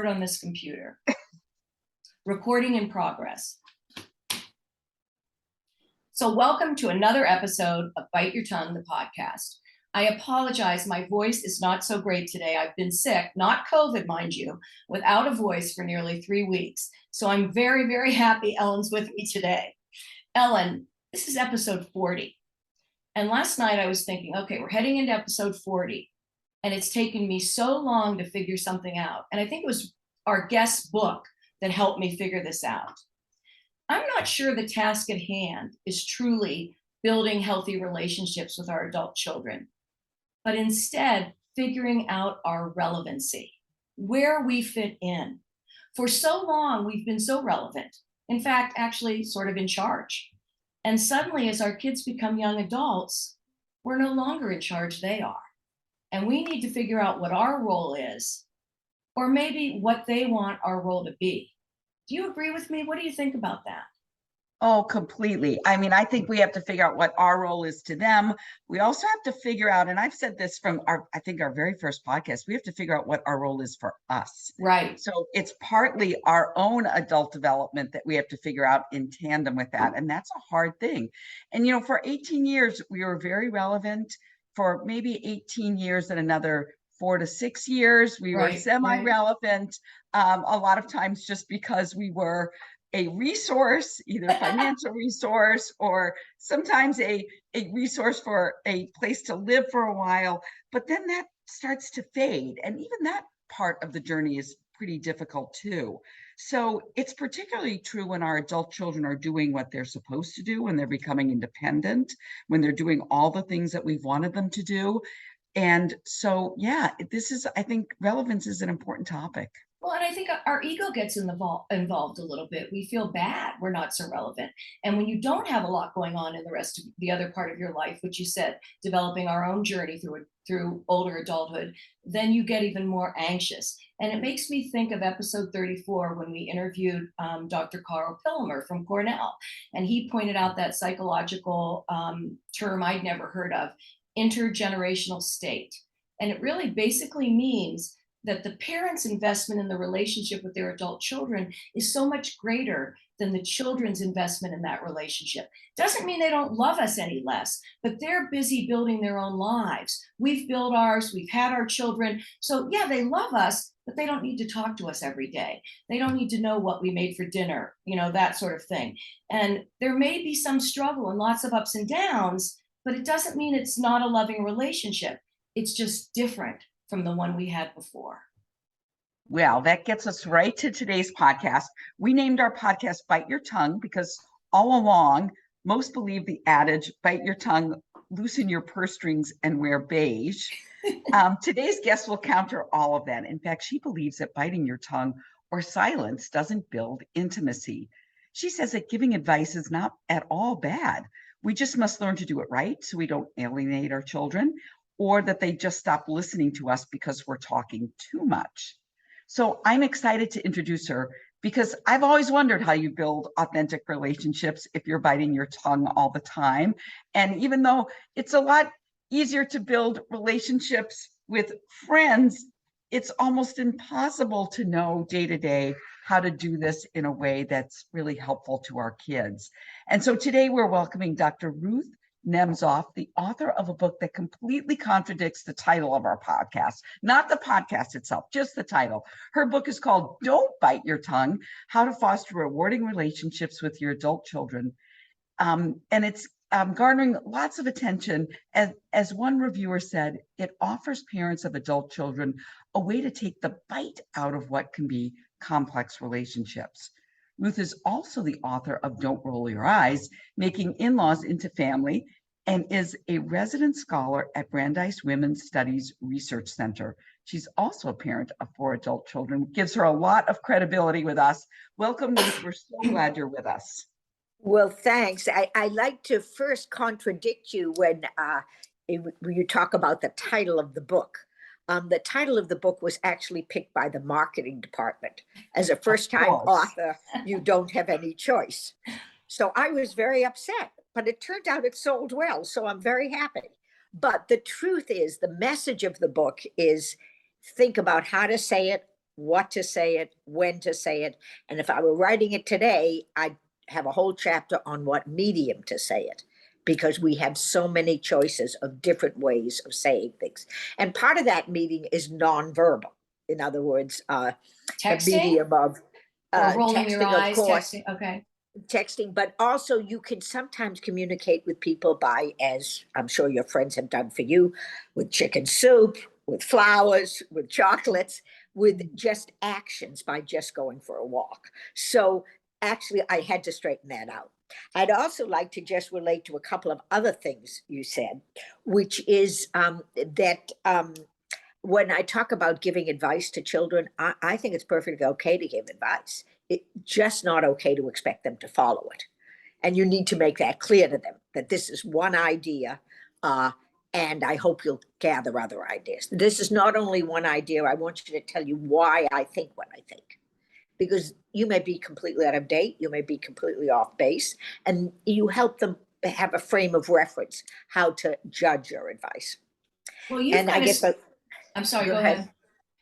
on this computer. Recording in progress. So welcome to another episode of Bite Your Tongue, the podcast. I apologize, my voice is not so great today. I've been sick, not COVID, mind you, without a voice for nearly 3 weeks. So I'm very, very happy Ellen's with me today. Ellen, this is episode 40. And last night I was thinking, okay, we're heading into episode 40. And it's taken me so long to figure something out. And I think it was our guest's book that helped me figure this out. I'm not sure the task at hand is truly building healthy relationships with our adult children, but instead figuring out our relevancy, where we fit in. For so long, we've been so relevant. In fact, actually sort of in charge. And suddenly, as our kids become young adults, we're no longer in charge, they are. And we need to figure out what our role is, or maybe what they want our role to be. Do you agree with me? What do you think about that? Oh, completely. I mean, I think we have to figure out what our role is to them. We also have to figure out, and I've said this from our very first podcast, we have to figure out what our role is for us. Right. So it's partly our own adult development that we have to figure out in tandem with that. And that's a hard thing. And, for 18 years, we were very relevant. For maybe 18 years and another 4 to 6 years, we were semi-relevant, a lot of times just because we were a resource, either financial resource or sometimes a resource for a place to live for a while. But then that starts to fade. And even that part of the journey is pretty difficult too. So it's particularly true when our adult children are doing what they're supposed to do, when they're becoming independent, when they're doing all the things that we've wanted them to do. And so, I think relevance is an important topic. Well, and I think our ego gets involved a little bit. We feel bad we're not so relevant. And when you don't have a lot going on in the rest of the other part of your life, which you said, developing our own journey through older adulthood, then you get even more anxious. And it makes me think of episode 34 when we interviewed Dr. Carl Pillemer from Cornell. And he pointed out that psychological term I'd never heard of, intergenerational state. And it really basically means that the parents' investment in the relationship with their adult children is so much greater than the children's investment in that relationship. Doesn't mean they don't love us any less, but they're busy building their own lives. We've built ours, we've had our children. So yeah, they love us, but they don't need to talk to us every day. They don't need to know what we made for dinner, that sort of thing. And there may be some struggle and lots of ups and downs, but it doesn't mean it's not a loving relationship. It's just different from the one we had before. Well, that gets us right to today's podcast. We named our podcast Bite Your Tongue because all along, most believe the adage, bite your tongue, loosen your purse strings, and wear beige. Today's guest will counter all of that. In fact, she believes that biting your tongue or silence doesn't build intimacy. She says that giving advice is not at all bad. We just must learn to do it right so we don't alienate our children, or that they just stop listening to us because we're talking too much. So I'm excited to introduce her because I've always wondered how you build authentic relationships if you're biting your tongue all the time. And even though it's a lot easier to build relationships with friends, it's almost impossible to know day to day how to do this in a way that's really helpful to our kids. And so today we're welcoming Dr. Ruth Nemzoff, the author of a book that completely contradicts the title of our podcast, not the podcast itself, just the title. Her book is called Don't Bite Your Tongue, How to Foster Rewarding Relationships with Your Adult Children. And it's garnering lots of attention. As one reviewer said, it offers parents of adult children a way to take the bite out of what can be complex relationships. Ruth is also the author of Don't Roll Your Eyes, Making In-Laws into Family, and is a resident scholar at Brandeis Women's Studies Research Center. She's also a parent of 4 adult children, gives her a lot of credibility with us. Welcome, Ruth. We're so glad you're with us. Well, thanks. I like to first contradict you when you talk about the title of the book. The title of the book was actually picked by the marketing department. As a first-time author, you don't have any choice. So I was very upset, but it turned out it sold well, so I'm very happy. But the truth is, the message of the book is think about how to say it, what to say it, when to say it. And if I were writing it today, I'd have a whole chapter on what medium to say it, because we have so many choices of different ways of saying things. And part of that meaning is nonverbal. In other words, the Texting medium of or rolling your texting, of eyes, course, texting. Okay. texting, but also you can sometimes communicate with people by, as I'm sure your friends have done for you, with chicken soup, with flowers, with chocolates, with just actions, by just going for a walk. So actually, I had to straighten that out. I'd also like to just relate to a couple of other things you said, which is that when I talk about giving advice to children, I think it's perfectly okay to give advice. It's just not okay to expect them to follow it. And you need to make that clear to them, that this is one idea, and I hope you'll gather other ideas. This is not only one idea. I want you to tell you why I think what I think, because you may be completely out of date, you may be completely off base, and you help them have a frame of reference how to judge your advice. Well, you've And I kind of, guess that, I'm sorry, go go ahead. ahead.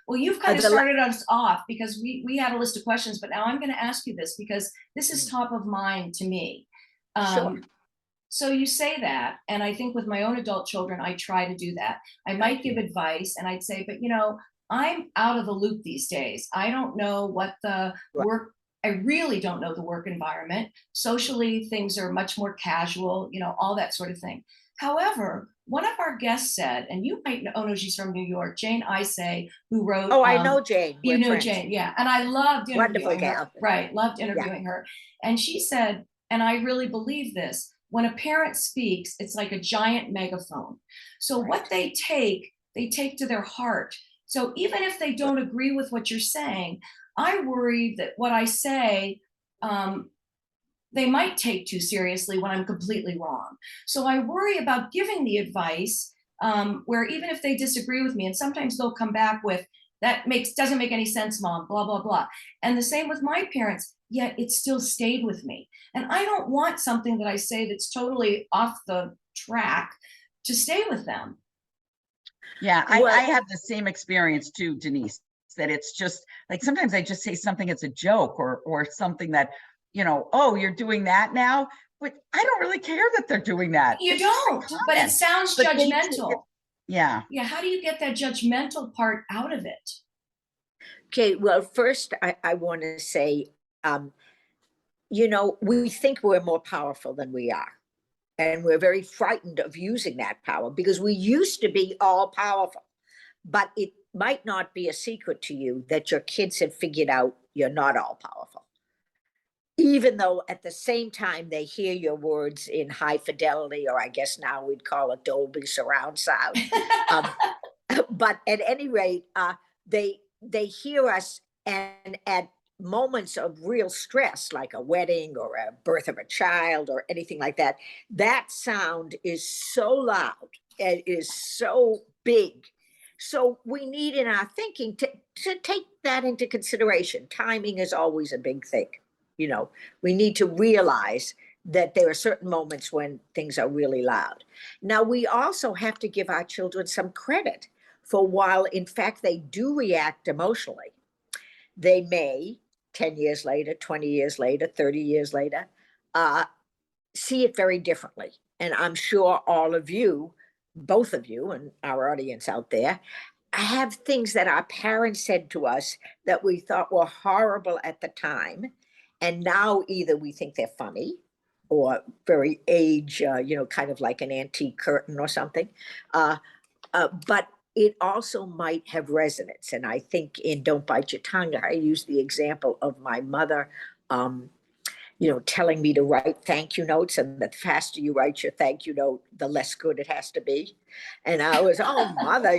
Well, you've kind of The la- started us off because we had a list of questions, but now I'm going to ask you this because this is top of mind to me. Sure. So you say that, and I think with my own adult children, I try to do that. I might give advice and I'd say, but I'm out of the loop these days. I don't know what the Right. work, I really don't know the work environment. Socially, things are much more casual, all that sort of thing. However, one of our guests said, and you might know, oh no, she's from New York, Jane Isay, who wrote, Oh, I know Jane. you We're know friends. Jane, yeah. And I loved Wonderful interviewing her. gal. Right, loved Yeah. interviewing her. And she said, and I really believe this, when a parent speaks, it's like a giant megaphone. So Right. what they take to their heart. So even if they don't agree with what you're saying, I worry that what I say, they might take too seriously when I'm completely wrong. So I worry about giving the advice where even if they disagree with me, and sometimes they'll come back with, doesn't make any sense, mom, blah, blah, blah. And the same with my parents, yet it still stayed with me. And I don't want something that I say that's totally off the track to stay with them. Yeah, Well- I have the same experience too, Denise, that it's just like sometimes I just say something, it's a joke or something that, oh, you're doing that now, but I don't really care that they're doing that. You It's just a don't, but it comment. sounds But they judgmental. Yeah. Yeah, how do you get that judgmental part out of it? Okay, well, first I want to say, we think we're more powerful than we are. And we're very frightened of using that power because we used to be all powerful. But it might not be a secret to you that your kids have figured out you're not all powerful. Even though at the same time they hear your words in high fidelity, or I guess now we'd call it Dolby surround sound. But at any rate, they hear us, and at moments of real stress, like a wedding or a birth of a child or anything like that, that sound is so loud, it is so big. So we need in our thinking to take that into consideration. Timing is always a big thing. We need to realize that there are certain moments when things are really loud. Now, we also have to give our children some credit for, while in fact they do react emotionally, they may 10 years later, 20 years later, 30 years later, see it very differently. And I'm sure all of you, both of you and our audience out there, have things that our parents said to us that we thought were horrible at the time. And now either we think they're funny or very age, kind of like an antique curtain or something. But it also might have resonance. And I think in Don't Bite Your Tongue, I use the example of my mother, telling me to write thank you notes, and the faster you write your thank you note, the less good it has to be. And I was, oh, mother,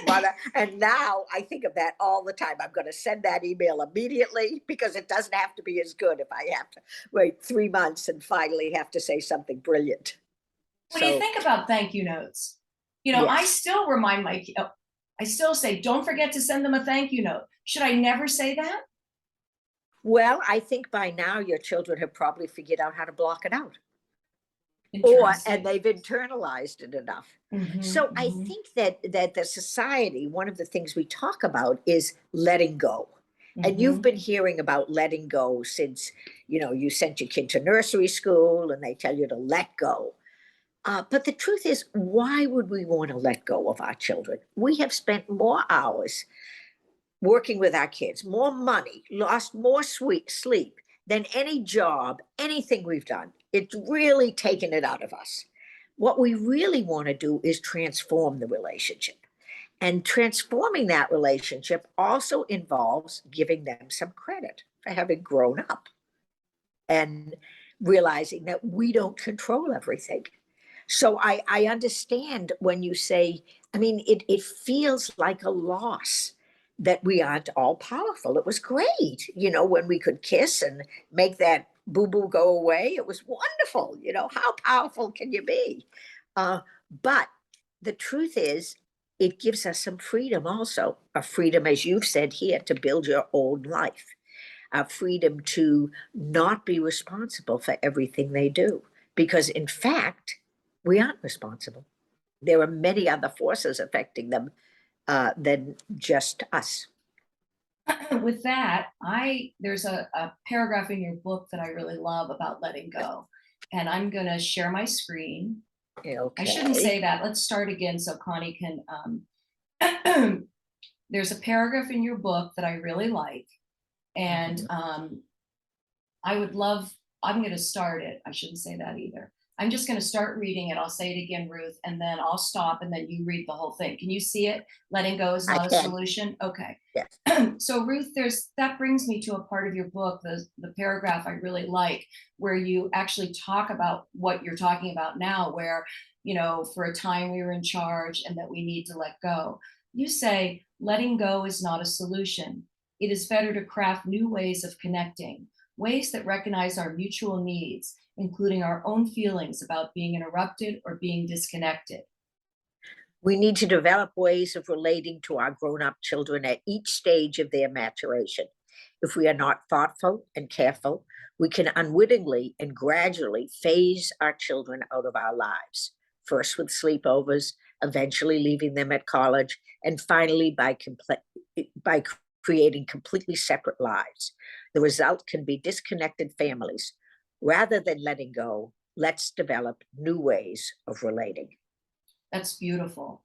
mother. And now I think of that all the time. I'm going to send that email immediately because it doesn't have to be as good if I have to wait 3 months and finally have to say something brilliant. What do you think about thank you notes? Yes. I still remind I still say, don't forget to send them a thank you note. Should I never say that? Well, I think by now your children have probably figured out how to block it out. and Interesting. they've internalized it enough. Mhm, So I mhm, think that the society, one of the things we talk about is letting go. And you've mhm. been hearing about letting go since, you sent your kid to nursery school and they tell you to let go. But the truth is, why would we want to let go of our children? We have spent more hours working with our kids, more money, lost more sleep than any job, anything we've done. It's really taken it out of us. What we really want to do is transform the relationship. And transforming that relationship also involves giving them some credit for having grown up and realizing that we don't control everything. So I understand when you say, I mean, it feels like a loss that we aren't all powerful. It was great, when we could kiss and make that boo boo go away. It was wonderful. How powerful can you be? But the truth is, it gives us some freedom also, a freedom, as you've said here, to build your own life, a freedom to not be responsible for everything they do. Because in fact, we aren't responsible. There are many other forces affecting them than just us. With that, there's a paragraph in your book that I really love about letting go. And I'm gonna share my screen. I shouldn't Okay. say that. Let's start again so Connie can there's a paragraph in your book that I really like. And I would love, I'm going to start it. I shouldn't say that either. I'm just going to start reading it. I'll say it again, Ruth, and then I'll stop and then you read the whole thing. Can you see it? Letting go is I not a can. solution. Okay. Yes. So Ruth, that brings me to a part of your book, the paragraph I really like, where you actually talk about what you're talking about now, where, for a time we were in charge and that we need to let go. You say, letting go is not a solution. It is better to craft new ways of connecting, ways that recognize our mutual needs, including our own feelings about being interrupted or being disconnected. We need to develop ways of relating to our grown up children at each stage of their maturation. If we are not thoughtful and careful, we can unwittingly and gradually phase our children out of our lives, first with sleepovers, eventually leaving them at college, and finally by creating completely separate lives. The result can be disconnected families. Rather than letting go, let's develop new ways of relating. That's beautiful.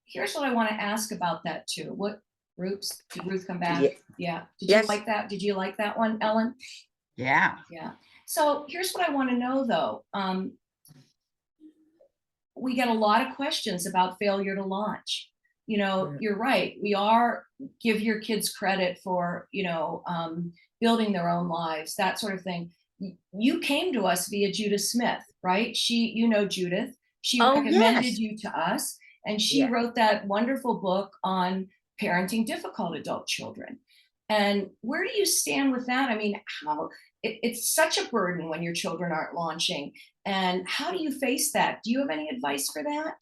Here's what I want to ask about that too. Did Ruth come back? Yeah. Did you Yes. like that? Did you like that one, Ellen? Yeah. Yeah. So here's what I want to know though. We get a lot of questions about failure to launch. You're right. Give your kids credit for, building their own lives, that sort of thing. You came to us via Judith Smith, right? Judith. She Oh, recommended yes. you to us, and she Yeah. wrote that wonderful book on parenting difficult adult children. And where do you stand with that? I mean, it's such a burden when your children aren't launching. And how do you face that? Do you have any advice for that?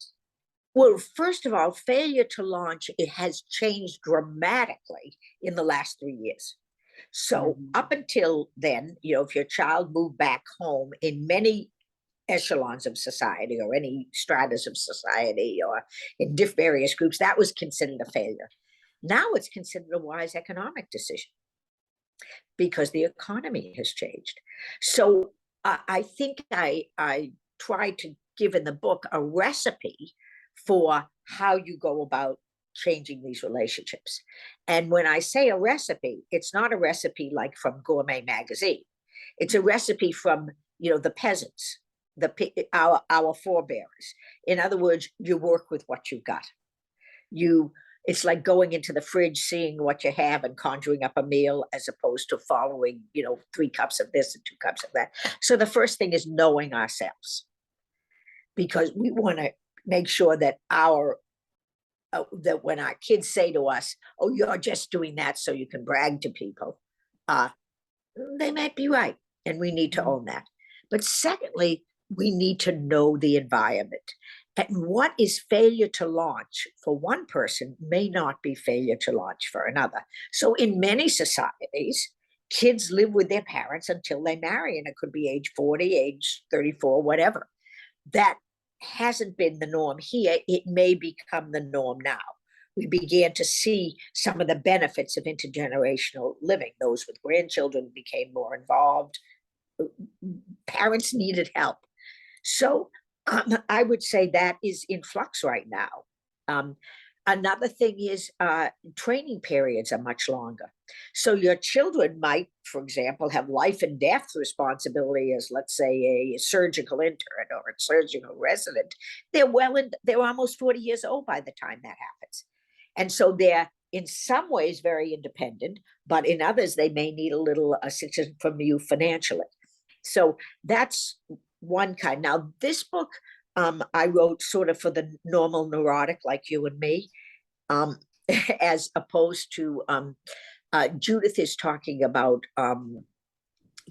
Well, first of all, failure to launch, it has changed dramatically in the last 3 years. So Mhm. up until then, if your child moved back home in many echelons of society or any stratas of society or in various groups, that was considered a failure. Now it's considered a wise economic decision because the economy has changed. So I think I try to give in the book a recipe for how you go about changing these relationships. And when I say a recipe, it's not a recipe like from Gourmet Magazine. It's a recipe from the peasants, our forebears. In other words, you work with what you've got. It's like going into the fridge, seeing what you have and conjuring up a meal as opposed to following 3 cups of this and 2 cups of that. So the first thing is knowing ourselves, because we want to make sure that that when our kids say to us, oh, you're just doing that so you can brag to people, they might be right, and we need to own that. But secondly, we need to know the environment. And what is failure to launch for one person may not be failure to launch for another. So in many societies, kids live with their parents until they marry, and it could be age 40, age 34, whatever. That hasn't been the norm here. It may become the norm now. We began to see some of the benefits of intergenerational living. Those with grandchildren became more involved. Parents needed help. So I would say that is in flux right now. Another thing is training periods are much longer. So your children might, for example, have life and death responsibility as, let's say, a surgical intern or a surgical resident. They're almost 40 years old by the time that happens. And so they're in some ways very independent, but in others, they may need a little assistance from you financially. So that's one kind. Now, this book I wrote sort of for the normal neurotic like you and me, as opposed to Judith is talking about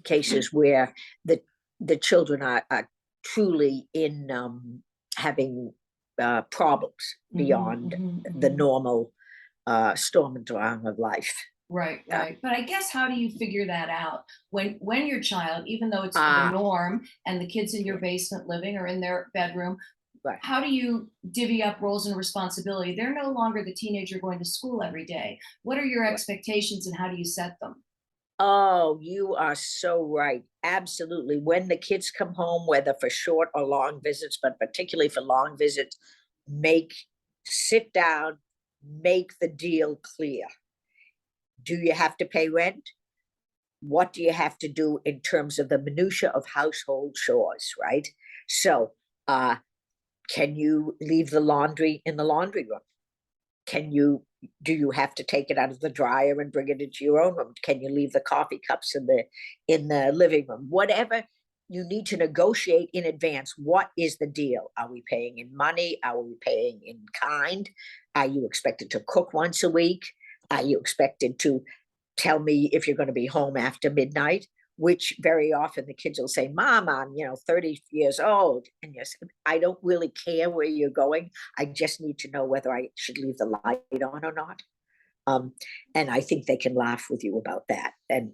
cases where the children are truly in having problems beyond the normal storm and drang of life. Right, right. But I guess, how do you figure that out when your child, even though it's the norm and the kids in your basement living or in their bedroom, Right. how do you divvy up roles and responsibility? They're no longer the teenager going to school every day. What are your expectations and how do you set them? Oh, you are so right. Absolutely. When the kids come home, whether for short or long visits, but particularly for long visits, sit down, make the deal clear. Do you have to pay rent? What do you have to do in terms of the minutia of household chores, right? So, can you leave the laundry in the laundry room? Do you have to take it out of the dryer and bring it into your own room? Can you leave the coffee cups in the living room? Whatever you need to negotiate in advance. What is the deal? Are we paying in money? Are we paying in kind? Are you expected to cook once a week? Are you expected to tell me if you're going to be home after midnight? Which very often the kids will say, Mom, I'm 30 years old. And yes, I don't really care where you're going. I just need to know whether I should leave the light on or not. And I think they can laugh with you about that. And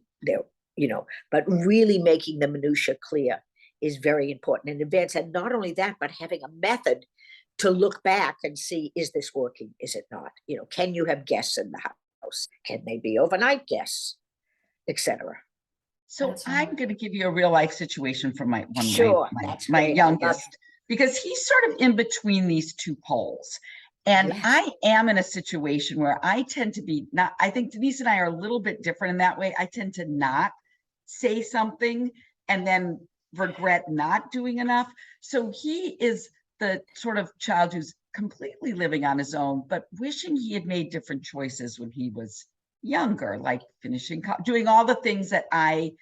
but really making the minutia clear is very important in advance. And not only that, but having a method to look back and see, is this working? Is it not? Can you have guests in the house? Can they be overnight guests, etc.? So I'm going to give you a real life situation from my great. youngest, because he's sort of in between these two poles. And Yes. I am in a situation where I tend to be I think Denise and I are a little bit different in that way. I tend to not say something and then regret not doing enough. So he is the sort of child who's completely living on his own, but wishing he had made different choices when he was younger, like finishing, doing all the things that I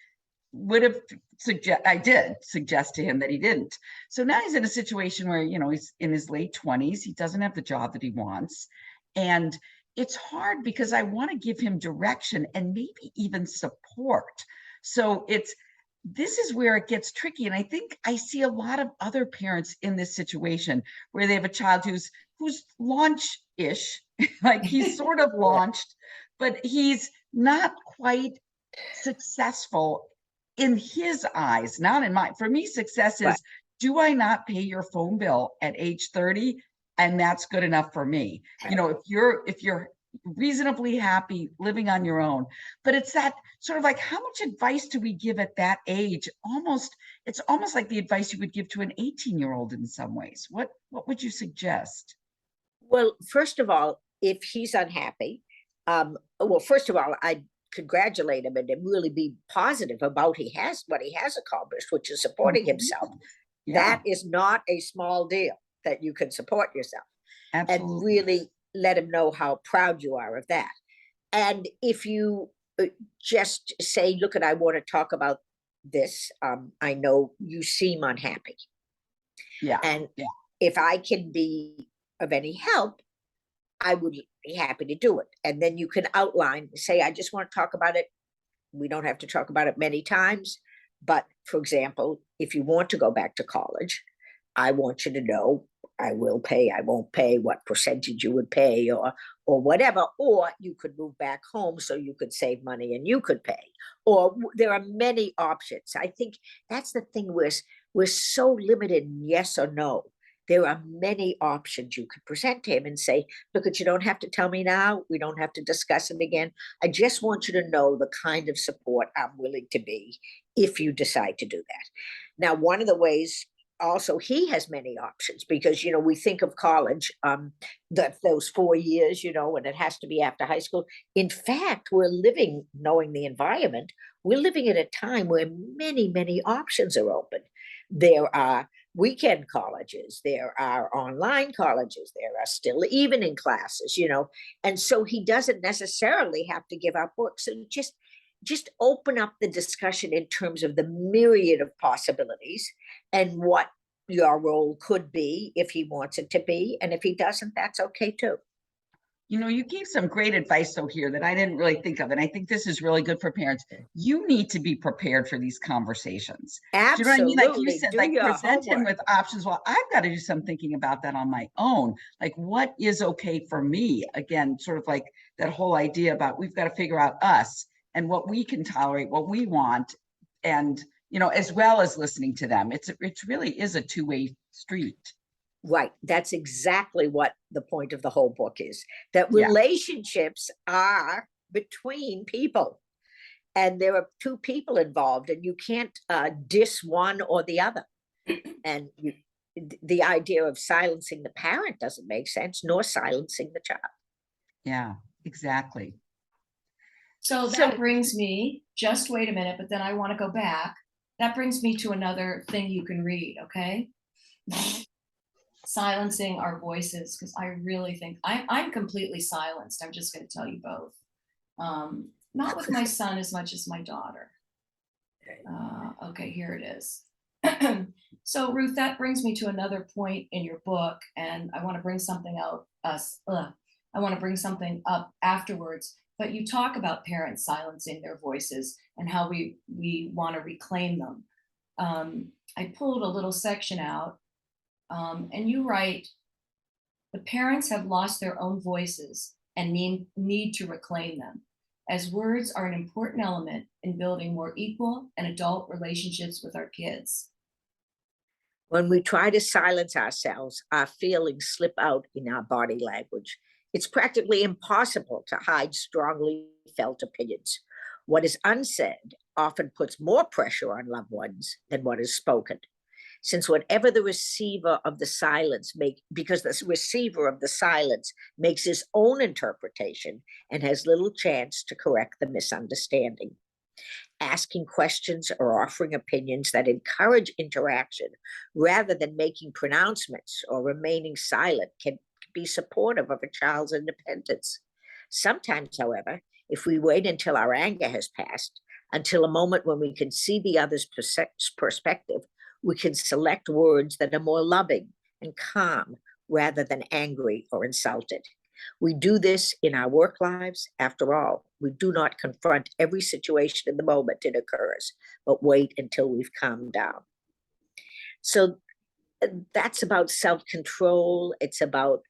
did suggest to him that he didn't. So now he's in a situation where, he's in his late 20s. He doesn't have the job that he wants. And it's hard because I want to give him direction and maybe even support. So this is where it gets tricky. And I think I see a lot of other parents in this situation where they have a child who's launch-ish, like he's sort of launched, but he's not quite successful in his eyes, not in mine. For me, success is, do I not pay your phone bill at age 30? And that's good enough for me. If you're reasonably happy living on your own. But it's that sort of like, how much advice do we give at that age? It's almost like the advice you would give to an 18-year-old in some ways. What would you suggest? Well, first of all, if he's unhappy, first of all, I congratulate him and really be positive about what he has accomplished, which is supporting himself. Yeah. That is not a small deal, that you can support yourself. Absolutely. And really let him know how proud you are of that. And if you just say, look, I want to talk about this. I know you seem unhappy. Yeah. And if I can be of any help, I would be happy to do it. And then you can outline, say, I just want to talk about it. We don't have to talk about it many times. But for example, if you want to go back to college, I want you to know I will pay, I won't pay, what percentage you would pay, or or whatever, or you could move back home so you could save money and you could pay, or there are many options. I think that's the thing, we're so limited in yes or no. There are many options you could present to him and say, look, you don't have to tell me now. We don't have to discuss it again. I just want you to know the kind of support I'm willing to be if you decide to do that. Now, one of the ways also he has many options, because we think of college, that those 4 years, and it has to be after high school. In fact, we're living, knowing the environment, we're living at a time where many options are open. There are weekend colleges, there are online colleges, there are still evening classes, and so he doesn't necessarily have to give up work. So just open up the discussion in terms of the myriad of possibilities and what your role could be if he wants it to be. And if he doesn't, that's okay too. You gave some great advice though here that I didn't really think of. And I think this is really good for parents. You need to be prepared for these conversations. Absolutely. Do you know what I mean? Like you said, Do like your present him homework. with options. Well, I've got to do some thinking about that on my own. Like what is okay for me? Again, sort of like that whole idea about we've got to figure out us and what we can tolerate, what we want. And, as well as listening to them. It really is a two-way street. Right. That's exactly what the point of the whole book is, that Yeah. relationships are between people, and there are two people involved, and you can't diss one or the other. And the idea of silencing the parent doesn't make sense, nor silencing the child. Yeah, exactly. So that brings me, just wait a minute, but then I want to go back. That brings me to another thing you can read, okay? Silencing our voices, because I really think I'm completely silenced. I'm just going to tell you both. Not with my son as much as my daughter. Okay, here it is. So Ruth, that brings me to another point in your book, and I want to bring something I want to bring something up afterwards. But you talk about parents silencing their voices and how we want to reclaim them. I pulled a little section out, and you write, the parents have lost their own voices and need to reclaim them, as words are an important element in building more equal and adult relationships with our kids. When we try to silence ourselves, our feelings slip out in our body language. It's practically impossible to hide strongly felt opinions. What is unsaid often puts more pressure on loved ones than what is spoken. Since whatever the receiver of the silence because the receiver of the silence makes his own interpretation and has little chance to correct the misunderstanding. Asking questions or offering opinions that encourage interaction rather than making pronouncements or remaining silent can be supportive of a child's independence. Sometimes, however, if we wait until our anger has passed, until a moment when we can see the other's perspective, we can select words that are more loving and calm rather than angry or insulted. We do this in our work lives. After all, we do not confront every situation in the moment it occurs, but wait until we've calmed down. So that's about self-control. It's about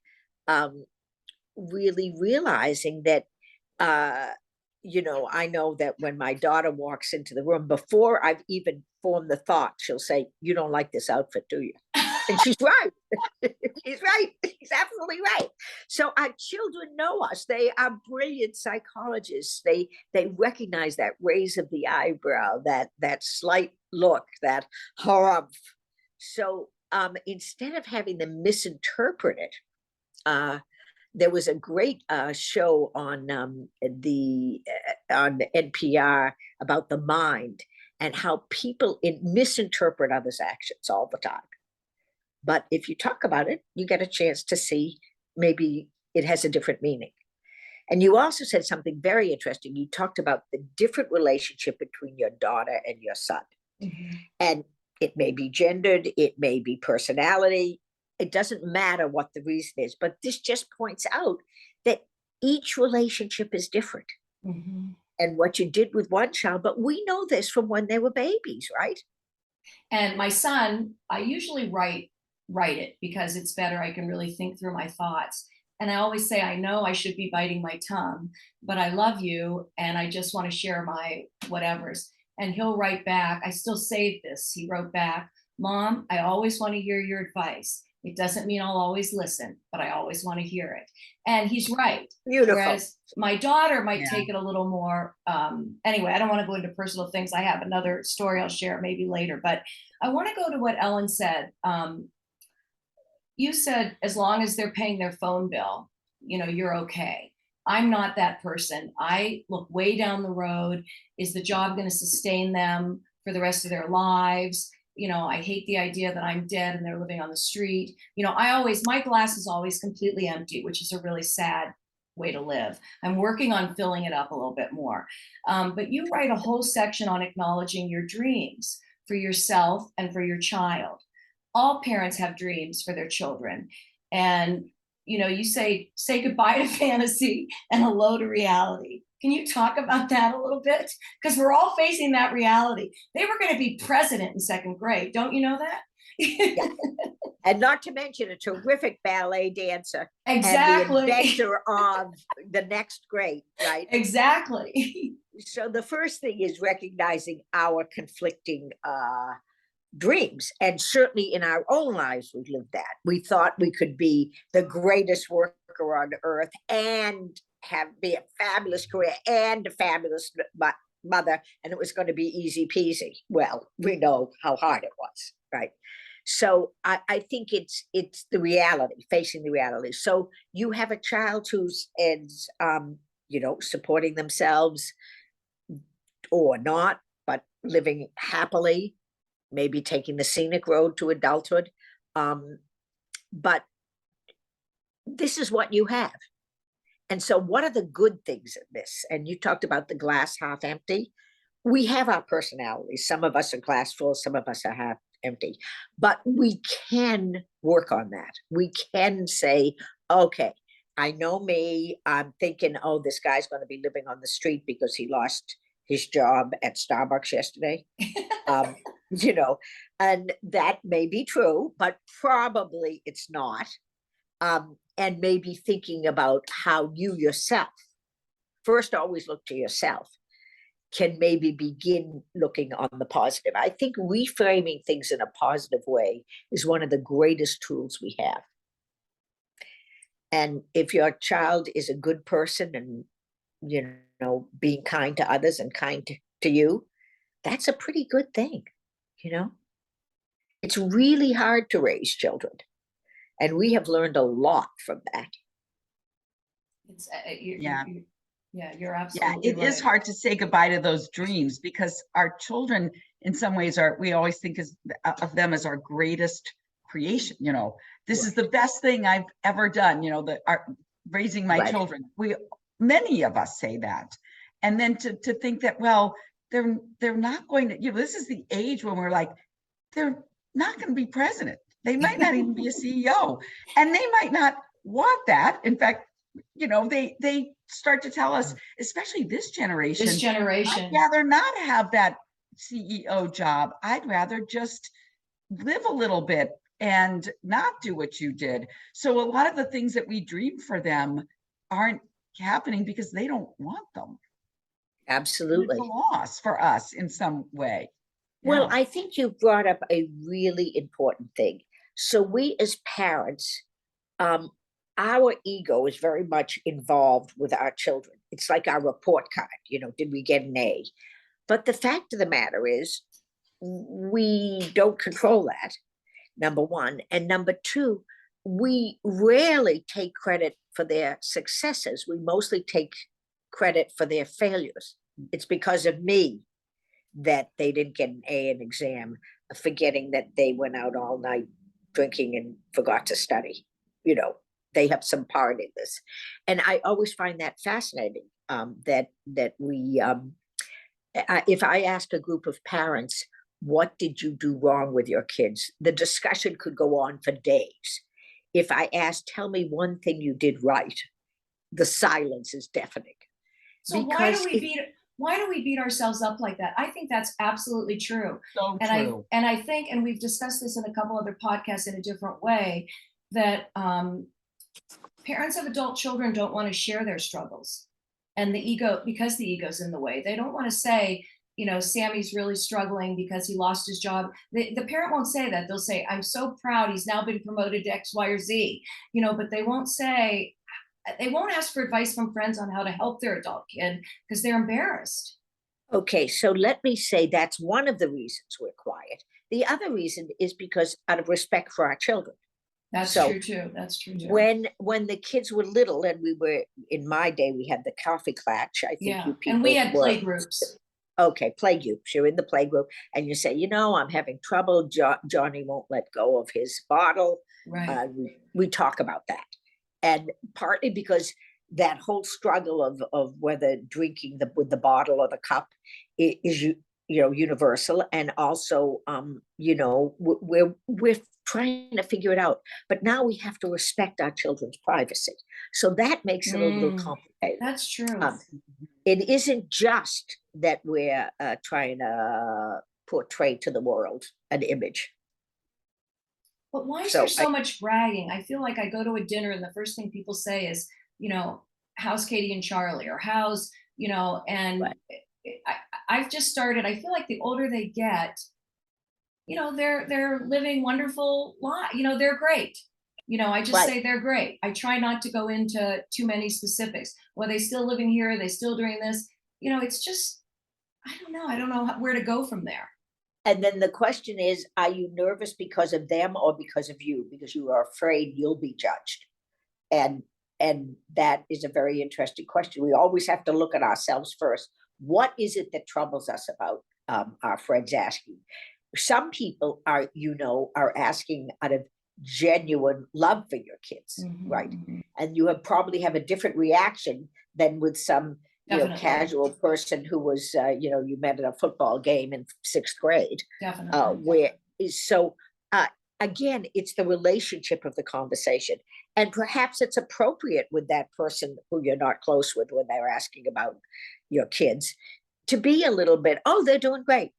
really realizing that, I know that when my daughter walks into the room, before I've even formed the thought, she'll say, "You don't like this outfit, do you?" And she's right. She's right. She's absolutely right. So our children know us. They are brilliant psychologists. They recognize that raise of the eyebrow, that slight look, that harumph. So instead of having them misinterpret it, there was a great show on NPR about the mind and how people misinterpret others' actions all the time. But if you talk about it, you get a chance to see maybe it has a different meaning. And you also said something very interesting. You talked about the different relationship between your daughter and your son. Mm-hmm. And it may be gendered, it may be personality. It doesn't matter what the reason is, but this just points out that each relationship is different. Mm-hmm. And what you did with one child, but we know this from when they were babies, right? And my son, I usually write it because it's better. I can really think through my thoughts. And I always say, I know I should be biting my tongue, but I love you and I just want to share my whatevers. And he'll write back, I still save this. He wrote back, Mom, I always want to hear your advice. It doesn't mean I'll always listen, but I always want to hear it. And he's right. Beautiful. Whereas my daughter might Yeah. take it a little more. Anyway, I don't want to go into personal things. I have another story I'll share maybe later, but I want to go to what Ellen said. You said, as long as they're paying their phone bill, you're okay. I'm not that person. I look way down the road. Is the job going to sustain them for the rest of their lives? I hate the idea that I'm dead and they're living on the street. My glass is always completely empty, which is a really sad way to live. I'm working on filling it up a little bit more. But you write a whole section on acknowledging your dreams for yourself and for your child. All parents have dreams for their children. And, you say goodbye to fantasy and hello to reality. Can you talk about that a little bit? Because we're all facing that reality. They were going to be president in second grade. Don't you know that? Yeah. And not to mention a terrific ballet dancer. Exactly. And the inventor of the next grade, right? Exactly. So the first thing is recognizing our conflicting dreams. And certainly in our own lives, we lived that. We thought we could be the greatest worker on earth and be a fabulous career and a fabulous mother, and it was going to be easy peasy. Well, we know how hard it was, right? So I think it's the reality, facing the reality. So you have a child who's supporting themselves or not, but living happily, maybe taking the scenic road to adulthood. But this is what you have. And so what are the good things in this? And you talked about the glass half empty. We have our personalities. Some of us are glass full, some of us are half empty. But we can work on that. We can say, okay, I know me. I'm thinking, oh, this guy's going to be living on the street because he lost his job at Starbucks yesterday. And that may be true, but probably it's not. And maybe thinking about how you yourself, first always look to yourself, can maybe begin looking on the positive. I think reframing things in a positive way is one of the greatest tools we have. And if your child is a good person and, being kind to others and kind to you, that's a pretty good thing, It's really hard to raise children. And we have learned a lot from that. It's, Yeah. You're absolutely it right. is hard to say goodbye to those dreams because our children in some ways we always think of them as our greatest creation. This is the best thing I've ever done, raising my children. Many of us say that. And then to think that, well, they're not going to, this is the age when we're like, they're not going to be president. They might not even be a CEO, and they might not want that. In fact, they start to tell us, especially this generation, I'd rather not have that CEO job. I'd rather just live a little bit and not do what you did. So a lot of the things that we dream for them aren't happening because they don't want them. Absolutely. It's a loss for us in some way. Well, Yeah. I think you brought up a really important thing. So we as parents, our ego is very much involved with our children. It's like our report card, did we get an A? But the fact of the matter is, we don't control that, number one. And number two, we rarely take credit for their successes. We mostly take credit for their failures. It's because of me that they didn't get an A in exam, forgetting that they went out all night drinking and forgot to study. They have some part in this. And I always find that fascinating, that we, if I ask a group of parents, what did you do wrong with your kids? The discussion could go on for days. If I ask, tell me one thing you did right, the silence is deafening. So why do we beat ourselves up like that? I think that's absolutely true. So true. I think, and we've discussed this in a couple other podcasts in a different way, that parents of adult children don't want to share their struggles. And the ego, because the ego's in the way, they don't want to say, Sammy's really struggling because he lost his job. The parent won't say that. They'll say, I'm so proud he's now been promoted to X, Y, or Z, but they won't ask for advice from friends on how to help their adult kid because they're embarrassed. Okay, so let me say that's one of the reasons we're quiet. The other reason is because out of respect for our children. That's true too. That's true too. When the kids were little, and we were, in my day, we had the coffee klatch. I think you people and we had play groups. Okay, play groups. You're in the play group, and you say, I'm having trouble. Johnny won't let go of his bottle. Right. We talk about that, and partly because that whole struggle of whether drinking with the bottle or the cup is universal, and also we're trying to figure it out, but now we have to respect our children's privacy, so that makes it a little complicated. That's true. It isn't just that we're trying to portray to the world an image. But why is there so much bragging? I feel like I go to a dinner and the first thing people say is, how's Katie and Charlie, or how's, and right. I've just started, I feel like the older they get, they're living wonderful lives, they're great. I just say they're great. I try not to go into too many specifics. Well, they still living here? Are they still doing this? It's just, I don't know where to go from there. And then the question is, are you nervous because of them or because of you? Because you are afraid you'll be judged. And that is a very interesting question. We always have to look at ourselves first. What is it that troubles us about our friends asking? Some people are asking out of genuine love for your kids, right? And you probably have a different reaction than with some casual person who was, you met at a football game in 6th grade. Definitely. Again, it's the relationship of the conversation. And perhaps it's appropriate with that person who you're not close with when they're asking about your kids to be a little bit, they're doing great.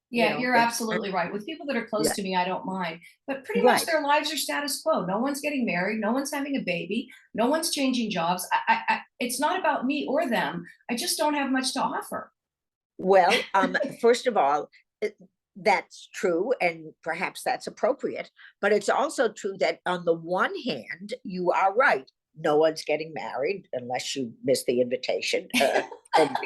You're absolutely right. With people that are close to me, I don't mind. But pretty much their lives are status quo. No one's getting married. No one's having a baby. No one's changing jobs. It's not about me or them. I just don't have much to offer. Well, first of all, that's true, and perhaps that's appropriate. But it's also true that on the one hand, you are right. No one's getting married unless you miss the invitation, and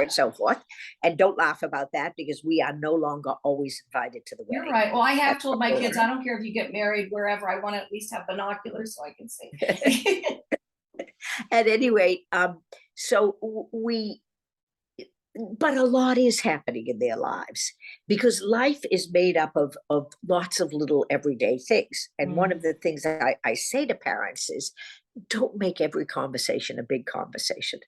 so forth. And don't laugh about that, because we are no longer always invited to the wedding. You're right. Well, I have told my kids, I don't care if you get married wherever. I want to at least have binoculars so I can see. At any rate, but a lot is happening in their lives, because life is made up of lots of little everyday things. And one of the things that I say to parents is, don't make every conversation a big conversation.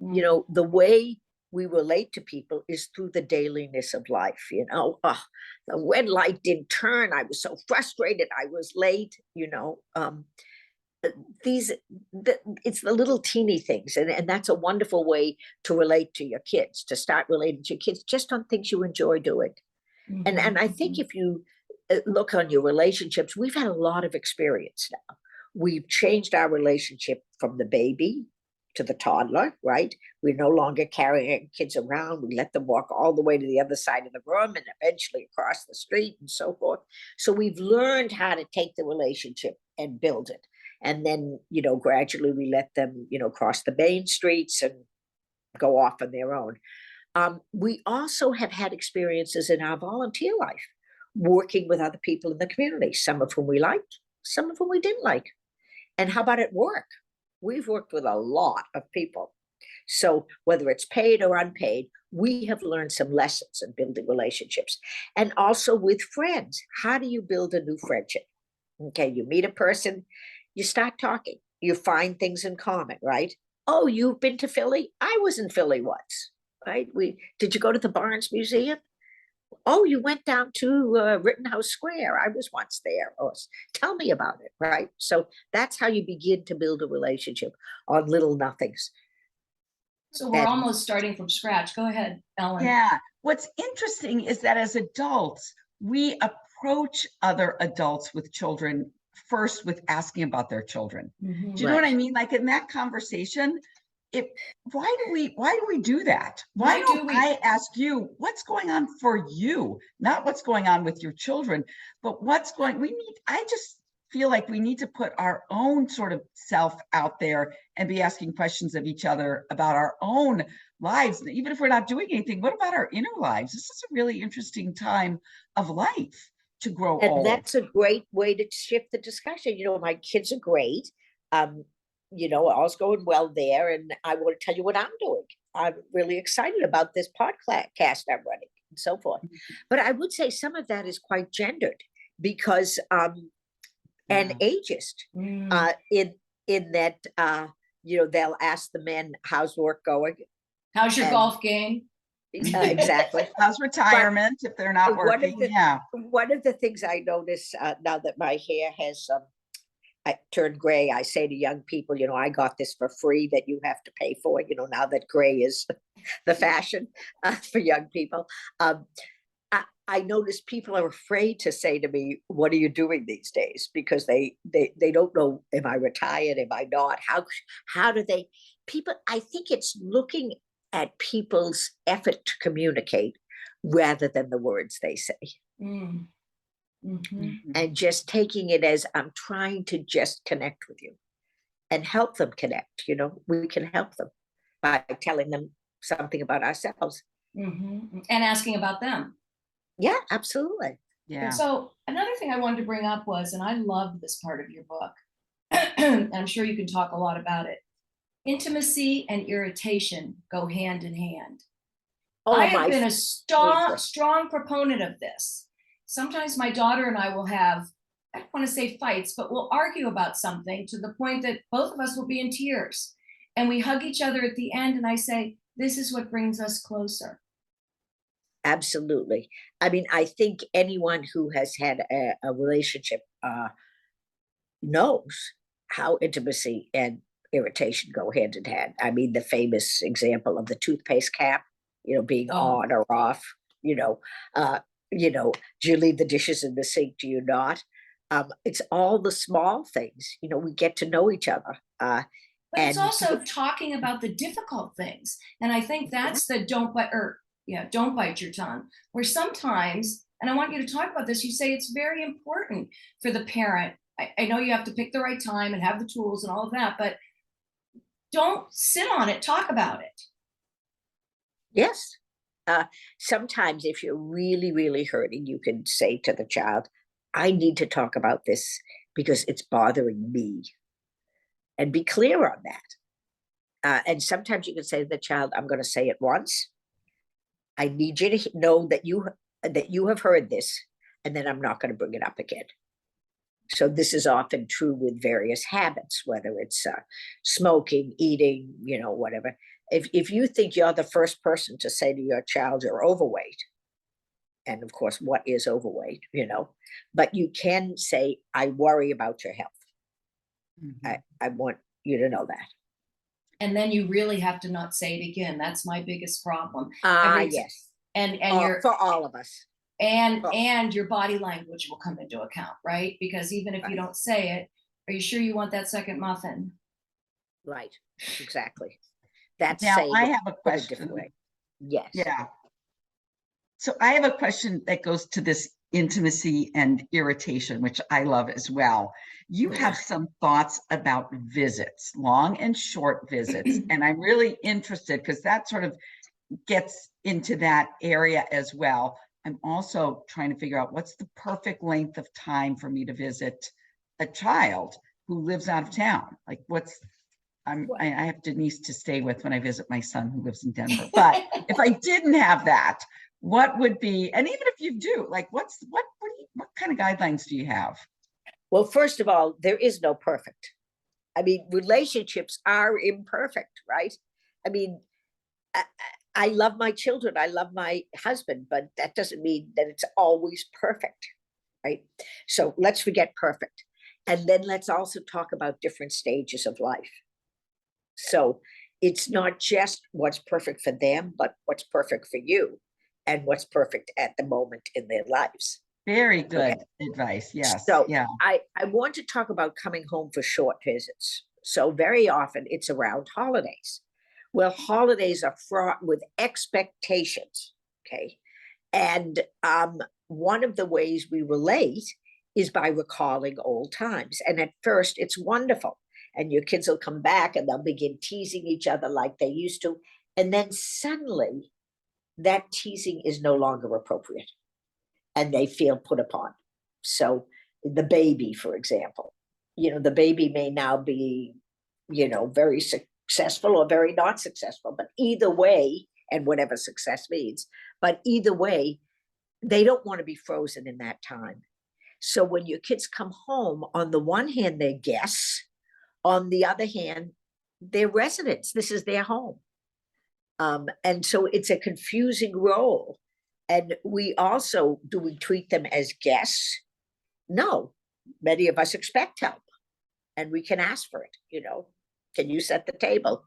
The way we relate to people is through the dailiness of life. The red light didn't turn. I was so frustrated. I was late. It's the little teeny things, and that's a wonderful way to relate to your kids, to start relating to your kids just on things you enjoy doing. And I think if you look on your relationships, we've had a lot of experience now. We've changed our relationship from the baby to the toddler, right? We're no longer carrying kids around. We let them walk all the way to the other side of the room and eventually across the street and so forth. So we've learned how to take the relationship and build it. And then, gradually we let them, cross the main streets and go off on their own. We also have had experiences in our volunteer life, working with other people in the community, some of whom we liked, some of whom we didn't like. And how about at work? We've worked with a lot of people. So whether it's paid or unpaid, we have learned some lessons in building relationships. And also with friends, how do you build a new friendship? Okay, you meet a person, you start talking, you find things in common, right? Oh, you've been to Philly? I was in Philly once, right? Did you go to the Barnes Museum? Oh, you went down to Rittenhouse Square. I was once there. Oh, tell me about it, right? So that's how you begin to build a relationship on little nothings. So we're almost starting from scratch. Go ahead, Ellen. Yeah. What's interesting is that as adults, we approach other adults with children first with asking about their children. Mhm. Do you know what I Right. mean? Like in that conversation, why do we do that? Why Why do don't we? I ask you what's going on for you? Not what's going on with your children, but I just feel like we need to put our own sort of self out there and be asking questions of each other about our own lives. Even if we're not doing anything, what about our inner lives? This is a really interesting time of life to grow And old. that's a great way to shift the discussion. My kids are great. All's going well there. And I want to tell you what I'm doing. I'm really excited about this podcast I'm running and so forth. But I would say some of that is quite gendered because and ageist Mm. in that they'll ask the men, how's work going? How's your And golf game? exactly. How's retirement if they're not One of working? the Yeah. one of the things I notice now that my hair has I turned gray, I say to young people, I got this for free that you have to pay for, now that gray is the fashion for young people. I notice people are afraid to say to me, what are you doing these days? Because they don't know, am I retired? Am I not? How do they, people, I think it's looking at people's effort to communicate rather than the words they say. Mm. Mhm. And just taking it as I'm trying to just connect with you and help them connect. We can help them by telling them something about ourselves. Mhm. And asking about them. Yeah, absolutely. Yeah. And so another thing I wanted to bring up was, and I loved this part of your book, and I'm sure you can talk a lot about it. Intimacy and irritation go hand in hand. I Oh, have my been a favorite. strong proponent of this. Sometimes my daughter and I will have, I don't want to say fights, but we'll argue about something to the point that both of us will be in tears. And we hug each other at the end, and I say, this is what brings us closer. Absolutely. I mean, I think anyone who has had a relationship knows how intimacy and irritation go hand in hand. I mean, the famous example of the toothpaste cap, being Oh, on or off, uh, do you leave the dishes in the sink? Do you not? It's all the small things, we get to know each other. but it's And also talking about the difficult things. And I think that's the don't bite your tongue, where sometimes, and I want you to talk about this, you say it's very important for the parent. I know you have to pick the right time and have the tools and all of that, but don't sit on it, talk about it. yes, sometimes if you're really, really hurting, you can say to the child, I need to talk about this because it's bothering me. And be clear on that. And sometimes you can say to the child, I'm going to say it once. I need you to know that you have heard this, and then I'm not going to bring it up again. So this is often true with various habits, whether it's smoking, eating, whatever. If you think you're the first person to say to your child you're overweight, and of course, what is overweight, but you can say, I worry about your health. I want you to know that. And then you really have to not say it again. That's my biggest problem. Yes. And For all of us. and your body language will come into account, right? Because even if you Right. don't say it, are you sure you want that second muffin? Right, exactly. That's Now saying I it have a in a different question. way. Yes. Yeah. So I have a question that goes to this intimacy and irritation, which I love as well. You have some thoughts about visits, long and short visits. And I'm really interested because that sort of gets into that area as well. I'm also trying to figure out what's the perfect length of time for me to visit a child who lives out of town. Like I have Denise to stay with when I visit my son who lives in Denver. But if I didn't have that, what would be, and even if you do, like what kind of guidelines do you have? Well, first of all, there is no perfect. I mean, relationships are imperfect, right? I mean, I love my children, I love my husband, but that doesn't mean that it's always perfect, right? So let's forget perfect. And then let's also talk about different stages of life. So it's not just what's perfect for them, but what's perfect for you and what's perfect at the moment in their lives. Very good Okay. advice. Yes. So Yeah. I want to talk about coming home for short visits. So very often it's around holidays. Well, holidays are fraught with expectations. Okay. And one of the ways we relate is by recalling old times. And at first, it's wonderful. And your kids will come back and they'll begin teasing each other like they used to. And then suddenly, that teasing is no longer appropriate and they feel put upon. So, the baby, for example, the baby may now be, very successful or very not successful, but either way, and whatever success means, but either way, they don't want to be frozen in that time. So when your kids come home, on the one hand, they're guests. On the other hand, they're residents. This is their home. And so it's a confusing role. And do we treat them as guests? No, many of us expect help and we can ask for it. Can you set the table?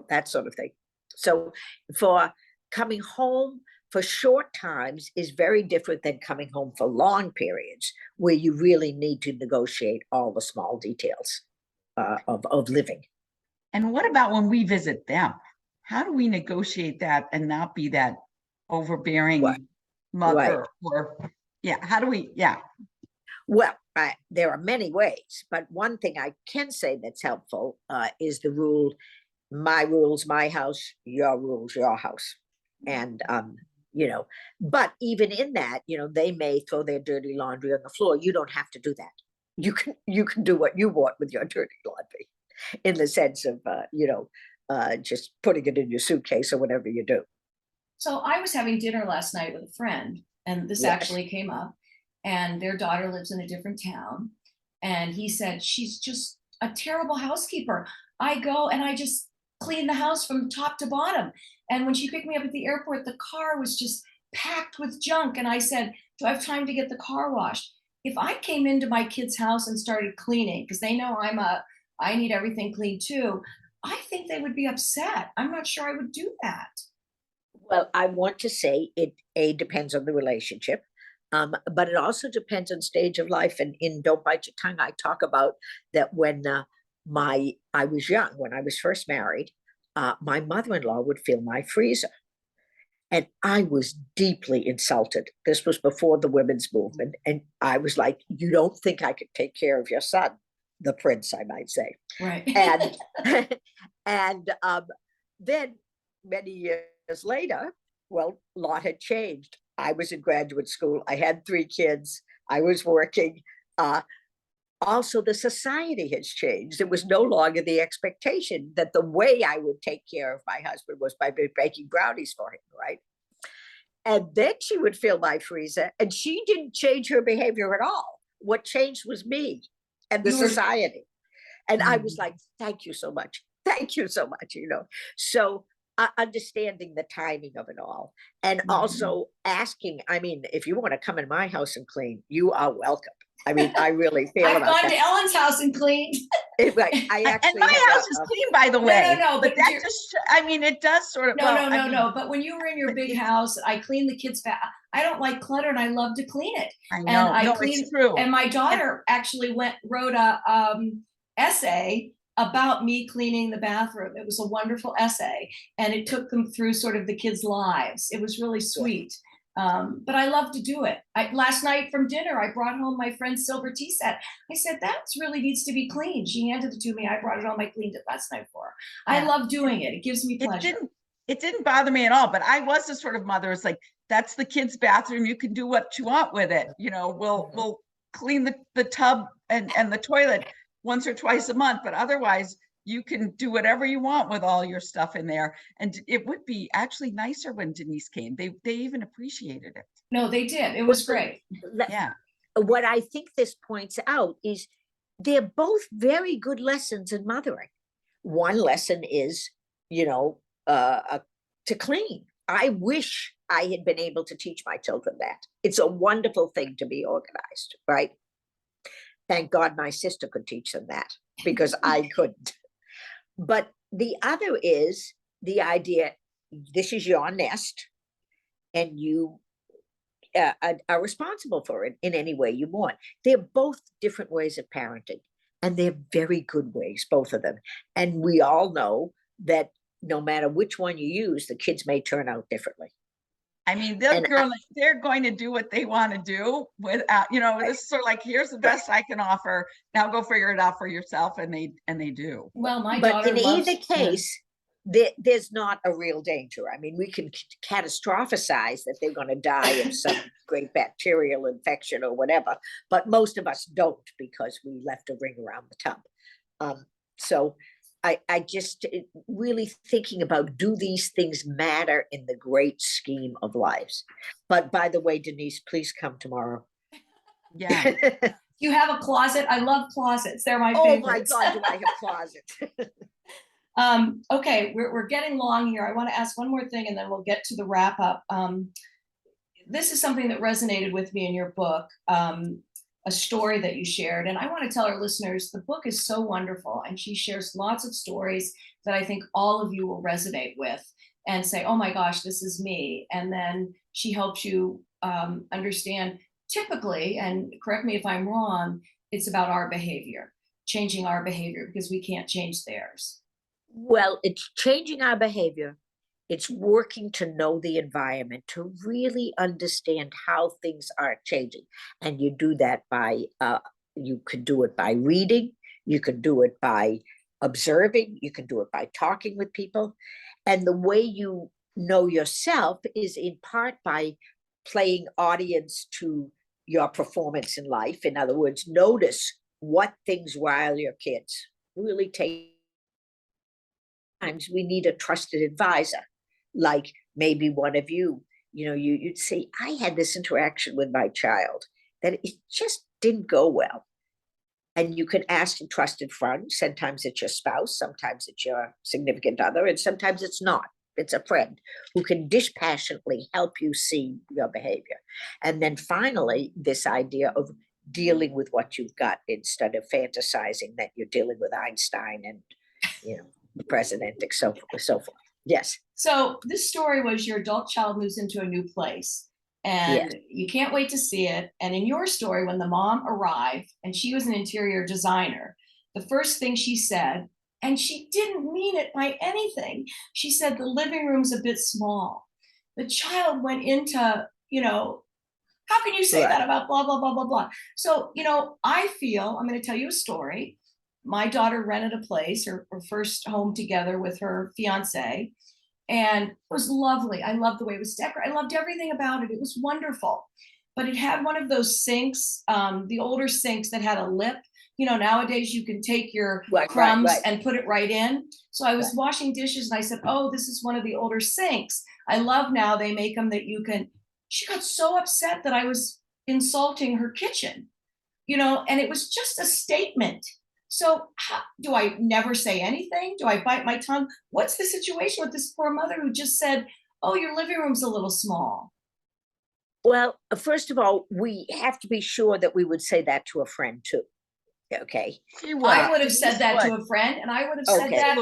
That sort of thing. So for coming home for short times is very different than coming home for long periods where you really need to negotiate all the small details of living. And what about when we visit them? How do we negotiate that and not be that overbearing Right. mother? Or how do we? Yeah. Well, there are many ways, but one thing I can say that's helpful is the rule: my rules, my house; your rules, your house. And but even in that, they may throw their dirty laundry on the floor. You don't have to do that. You can do what you want with your dirty laundry, in the sense of just putting it in your suitcase or whatever you do. So I was having dinner last night with a friend, and this Yes. actually came up, and their daughter lives in a different town. And he said, she's just a terrible housekeeper. I go and I just clean the house from top to bottom. And when she picked me up at the airport, the car was just packed with junk. And I said, do I have time to get the car washed? If I came into my kid's house and started cleaning, because they know I need everything clean too, I think they would be upset. I'm not sure I would do that. Well, I want to say it depends on the relationship, but it also depends on stage of life. And in Don't Bite Your Tongue, I talk about that when I was young, when I was first married, my mother-in-law would fill my freezer. And I was deeply insulted. This was before the women's movement. And I was like, you don't think I could take care of your son, the prince, I might say. Right. And and then many years later, well, a lot had changed. I was in graduate school. I had 3 kids. I was working. Also, the society has changed. It was no longer the expectation that the way I would take care of my husband was by baking brownies for him, right? And then she would fill my freezer, and she didn't change her behavior at all. What changed was me and the society. And I was like, thank you so much. Thank you so much, So understanding the timing of it all, and also asking, I mean, if you want to come in my house and clean, you are welcome. I mean, I really feel I've about gone to Ellen's house and cleaned. Right. I And actually my had house is clean, by the way. No, but that just, I mean, it does sort of. No. But when you were in your big house, I cleaned the kids' I don't like clutter, and I love to clean it. I know. And it's true. And my daughter actually wrote a essay about me cleaning the bathroom. It was a wonderful essay, and it took them through sort of the kids' lives. It was really sweet. But I love to do it. Last night from dinner, I brought home my friend's silver tea set. I said, that really needs to be cleaned. She handed it to me. I brought it home. I cleaned it last night for her. I love doing it. It gives me pleasure. It didn't bother me at all, but I was the sort of mother. It's like, that's the kids' bathroom. You can do what you want with it. We'll clean the tub and the toilet once or twice a month, but otherwise you can do whatever you want with all your stuff in there. And it would be actually nicer when Denise came. They even appreciated it. No, they did. It was great. Yeah. What I think this points out is they're both very good lessons in mothering. One lesson is, to clean. I wish I had been able to teach my children that. It's a wonderful thing to be organized, right? Thank God my sister could teach them that, because I couldn't. But the other is the idea, this is your nest, and are responsible for it in any way you want. They're both different ways of parenting, and they're very good ways, both of them. And we all know that no matter which one you use, the kids may turn out differently. I mean, And they're going to do what they want to do without, this is sort of like, here's the best I can offer. Now go figure it out for yourself. And they do. Well, my but daughter in loves, either case, there's not a real danger. I mean, we can catastrophize that they're going to die of some great bacterial infection or whatever, but most of us don't, because we left a ring around the tub. So I just really thinking about, do these things matter in the great scheme of lives? But by the way, Denise, please come tomorrow. Yeah. You have a closet. I love closets. They're my Oh favorites. my God, do I have closets? Okay, we're getting long here. I want to ask one more thing and then we'll get to the wrap up. This is something that resonated with me in your book, a story that you shared. And I want to tell our listeners, the book is so wonderful. And she shares lots of stories that I think all of you will resonate with and say, oh my gosh, this is me. And then she helps you understand, typically, and correct me if I'm wrong, it's about our behavior, changing our behavior, because we can't change theirs. Well, it's changing our behavior. It's working to know the environment, to really understand how things are changing. And you do that by, you can do it by reading, you can do it by observing, you can do it by talking with people. And the way you know yourself is in part by playing audience to your performance in life. In other words, notice what things rile your kids. Really take times we need a trusted advisor, like maybe one of you, you'd say, I had this interaction with my child that it just didn't go well. And you can ask a trusted friend. Sometimes it's your spouse, sometimes it's your significant other, and sometimes it's not. It's a friend who can dispassionately help you see your behavior. And then finally, this idea of dealing with what you've got instead of fantasizing that you're dealing with Einstein and, the president, and so forth. Yes. So this story was your adult child moves into a new place and you can't wait to see it. And in your story, when the mom arrived and she was an interior designer, the first thing she said, and she didn't mean it by anything, she said, the living room's a bit small. The child went into, how can you say that about blah, blah, blah, blah, blah. So, I feel, I'm going to tell you a story. My daughter rented a place, her first home together with her fiance, and it was lovely. I loved the way it was decorated. I loved everything about it. It was wonderful. But it had one of those sinks, the older sinks that had a lip. Nowadays you can take your crumbs and put it right in. So I was washing dishes and I said, oh, this is one of the older sinks. I love now they make them that you can. She got so upset that I was insulting her kitchen, and it was just a statement. So do I never say anything? Do I bite my tongue? What's the situation with this poor mother who just said, oh, your living room's a little small? Well, first of all, we have to be sure that we would say that to a friend too. Okay. I would have said that to a friend, and I would have said that.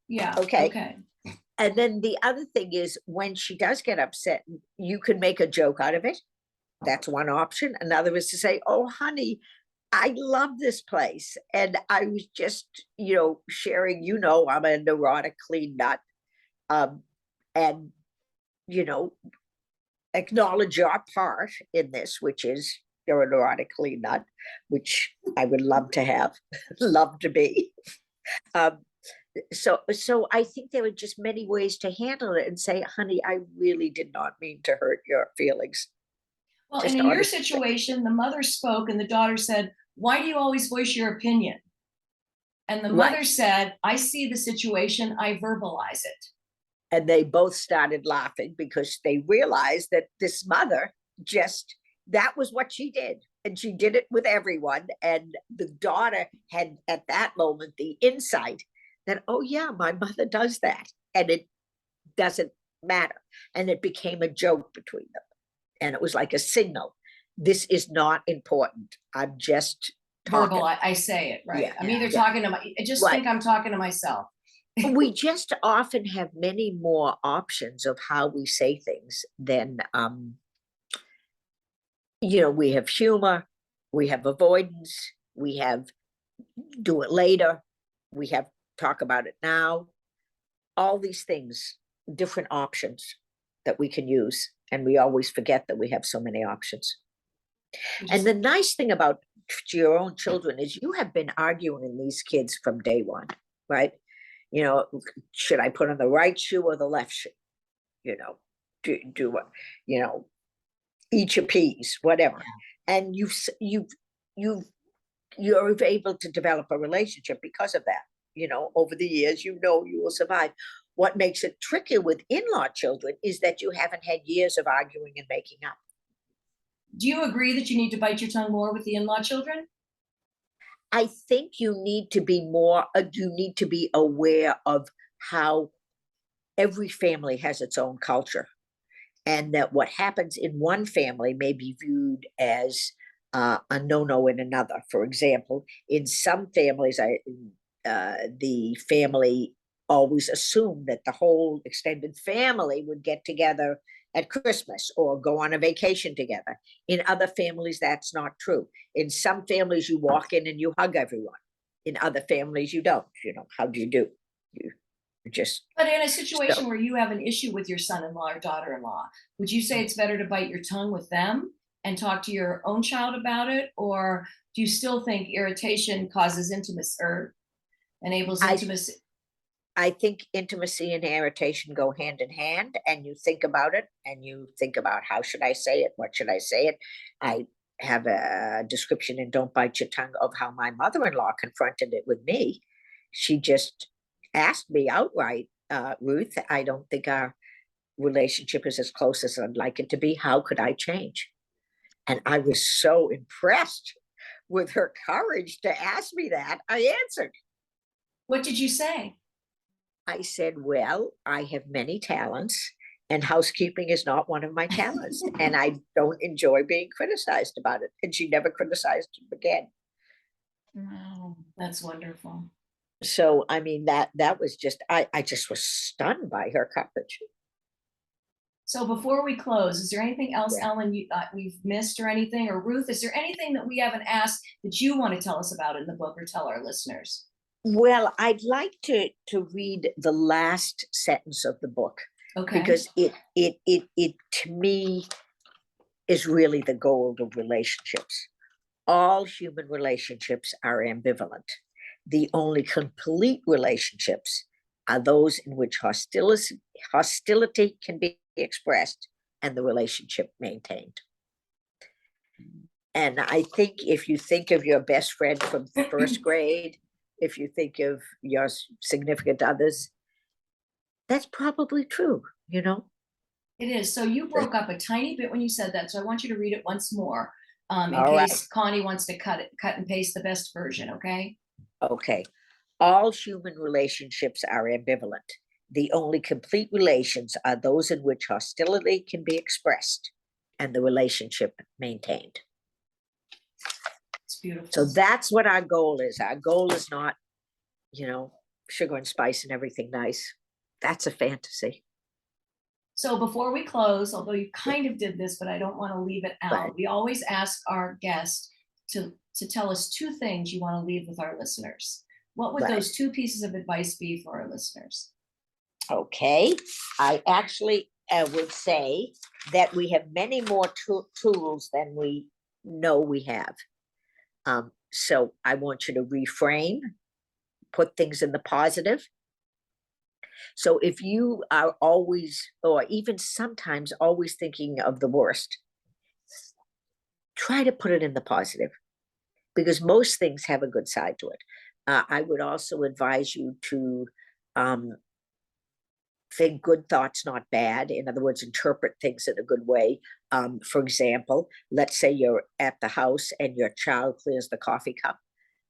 Yeah. Okay. And then the other thing is, when she does get upset, you can make a joke out of it. That's one option. Another is to say, oh, honey, I love this place. And I was just, sharing, I'm a neurotic clean nut. And, acknowledge your part in this, which is you're a neurotic clean nut, which I would love to have, love to be. So I think there are just many ways to handle it and say, honey, I really did not mean to hurt your feelings. Well, and in your situation, the mother spoke and the daughter said, why do you always voice your opinion? And the mother said, I see the situation, I verbalize it. And they both started laughing because they realized that this mother that was what she did. And she did it with everyone. And the daughter had at that moment the insight that, oh yeah, my mother does that. And it doesn't matter. And it became a joke between them. And it was like a signal. This is not important. I'm just talking. Verbal, I say it, right? Yeah, I'm either talking to I just think I'm talking to myself. We just often have many more options of how we say things than we have humor, we have avoidance, we have do it later, we have talk about it now. All these things, different options that we can use. And we always forget that we have so many options. And the nice thing about your own children is you have been arguing in these kids from day one, right? Should I put on the right shoe or the left shoe? Do each a piece, whatever. And you're able to develop a relationship because of that. Over the years, you will survive. What makes it trickier with in-law children is that you haven't had years of arguing and making up. Do you agree that you need to bite your tongue more with the in-law children? I think you need to be aware of how every family has its own culture, and that what happens in one family may be viewed as a no-no in another. For example, in some families, the family always assumed that the whole extended family would get together at Christmas or go on a vacation together. In other families, that's not true. In some families, you walk in and you hug everyone. In other families, you don't. How do you do? You just. But in a situation where you have an issue with your son-in-law or daughter-in-law, would you say it's better to bite your tongue with them and talk to your own child about it? Or do you still think irritation causes intimacy or enables intimacy? I think intimacy and irritation go hand in hand, and you think about it, and you think about how should I say it? What should I say it? I have a description in Don't Bite Your Tongue of how my mother-in-law confronted it with me. She just asked me outright, Ruth, I don't think our relationship is as close as I'd like it to be. How could I change? And I was so impressed with her courage to ask me that. I answered. What did you say? I said, well, I have many talents, and housekeeping is not one of my talents. And I don't enjoy being criticized about it. And she never criticized him again. Wow, that's wonderful. So, I mean, that was just, I just was stunned by her courage. So before we close, is there anything else, Ellen, we've missed or anything? Or Ruth, is there anything that we haven't asked that you want to tell us about in the book or tell our listeners? Well, I'd like to read the last sentence of the book, because it to me is really the gold of relationships. All human relationships are ambivalent. The only complete relationships are those in which hostility can be expressed and the relationship maintained. And I think if you think of your best friend from first grade, if you think of your significant others, that's probably true, It is. So you broke up a tiny bit when you said that. So I want you to read it once more in All case right. Connie wants to cut and paste the best version, okay? Okay. All human relationships are ambivalent. The only complete relations are those in which hostility can be expressed and the relationship maintained. It's beautiful. So that's what our goal is. Our goal is not, sugar and spice and everything nice. That's a fantasy. So before we close, although you kind of did this, but I don't want to leave it out, Right. we always ask our guests to tell us 2 things you want to leave with our listeners. What would those 2 pieces of advice be for our listeners? Okay. I actually would say that we have many more tools than we know we have. So I want you to reframe, put things in the positive. So if you are always, or even sometimes always thinking of the worst, try to put it in the positive, because most things have a good side to it. I would also advise you to think good thoughts, not bad. In other words, interpret things in a good way. For example, let's say you're at the house and your child clears the coffee cup.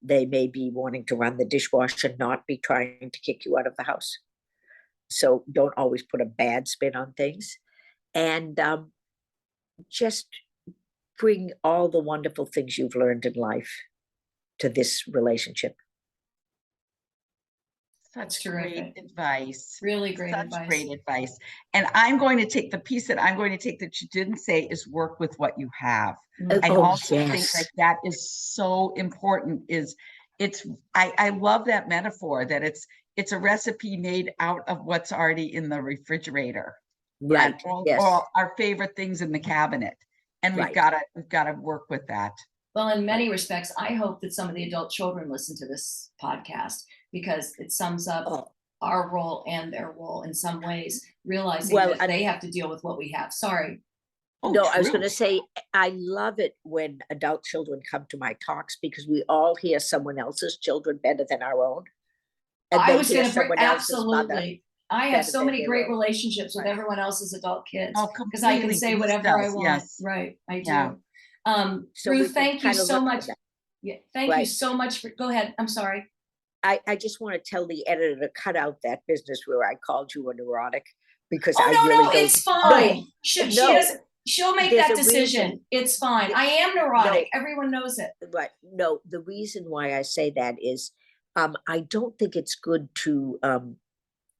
They may be wanting to run the dishwasher, not be trying to kick you out of the house. So don't always put a bad spin on things. And just bring all the wonderful things you've learned in life to this relationship. Such terrific. great advice. Really great Such advice. great advice. And I'm going to take the piece that I'm going to take that you didn't say is work with what you have. I Oh, also think yes. that that is so important. I love that metaphor that it's a recipe made out of what's already in the refrigerator. Right. And Yes. all our favorite things in the cabinet. And we've Right. got to work with that. Well, in many respects, I hope that some of the adult children listen to this podcast because it sums up Oh, our role and their role in some ways, realizing Well, that they have to deal with what we have. Sorry. Oh, no, I was going true. to say, I love it when adult children come to my talks because we all hear someone else's children better than our own. And I they was hear going to bring, someone else's mother. absolutely. I have better so than many their great own. relationships with Right. everyone else's adult kids Oh, because I can completely. say Denise whatever I does, want. yes. Right. I Yeah. do. So we Ruth, can thank you kinda so look for much. that. Yeah. Thank you Right. so much for, go ahead. I'm sorry. I just want to tell the editor to cut out that business where I called you a neurotic because Oh, I no, really no, don't. it's fine. She no, doesn't, she'll make there's that a decision. reason. It's fine. Th- I am neurotic. No. Everyone knows it. Right. No, the reason why I say that is I don't think it's good to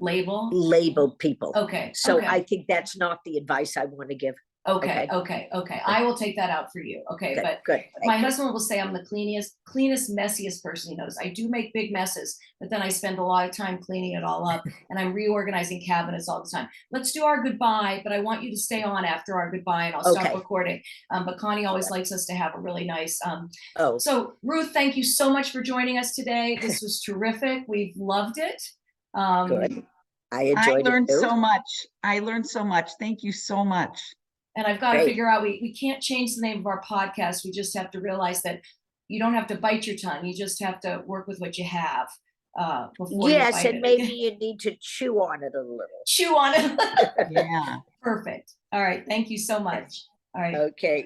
Label. label people. Okay. So okay. I think that's not the advice I want to give. Okay. Okay. I will take that out for you. Okay. Good, But good. my Thank you. husband will say I'm the cleanest, messiest person he knows. I do make big messes, but then I spend a lot of time cleaning it all up and I'm reorganizing cabinets all the time. Let's do our goodbye, but I want you to stay on after our goodbye and I'll stop Okay. recording. But Connie always likes us to have a really nice, Oh, so Ruth, thank you so much for joining us today. This was terrific. We've loved it. good. I I enjoyed it learned too. so much. I learned so much. Thank you so much. And I've got to Great. figure out, we can't change the name of our podcast. We just have to realize that you don't have to bite your tongue. You just have to work with what you have before you Yes, bite and it. maybe you need to chew on it a little. Chew on it. Yeah. Perfect. All right. Thank you so much. All right. Okay.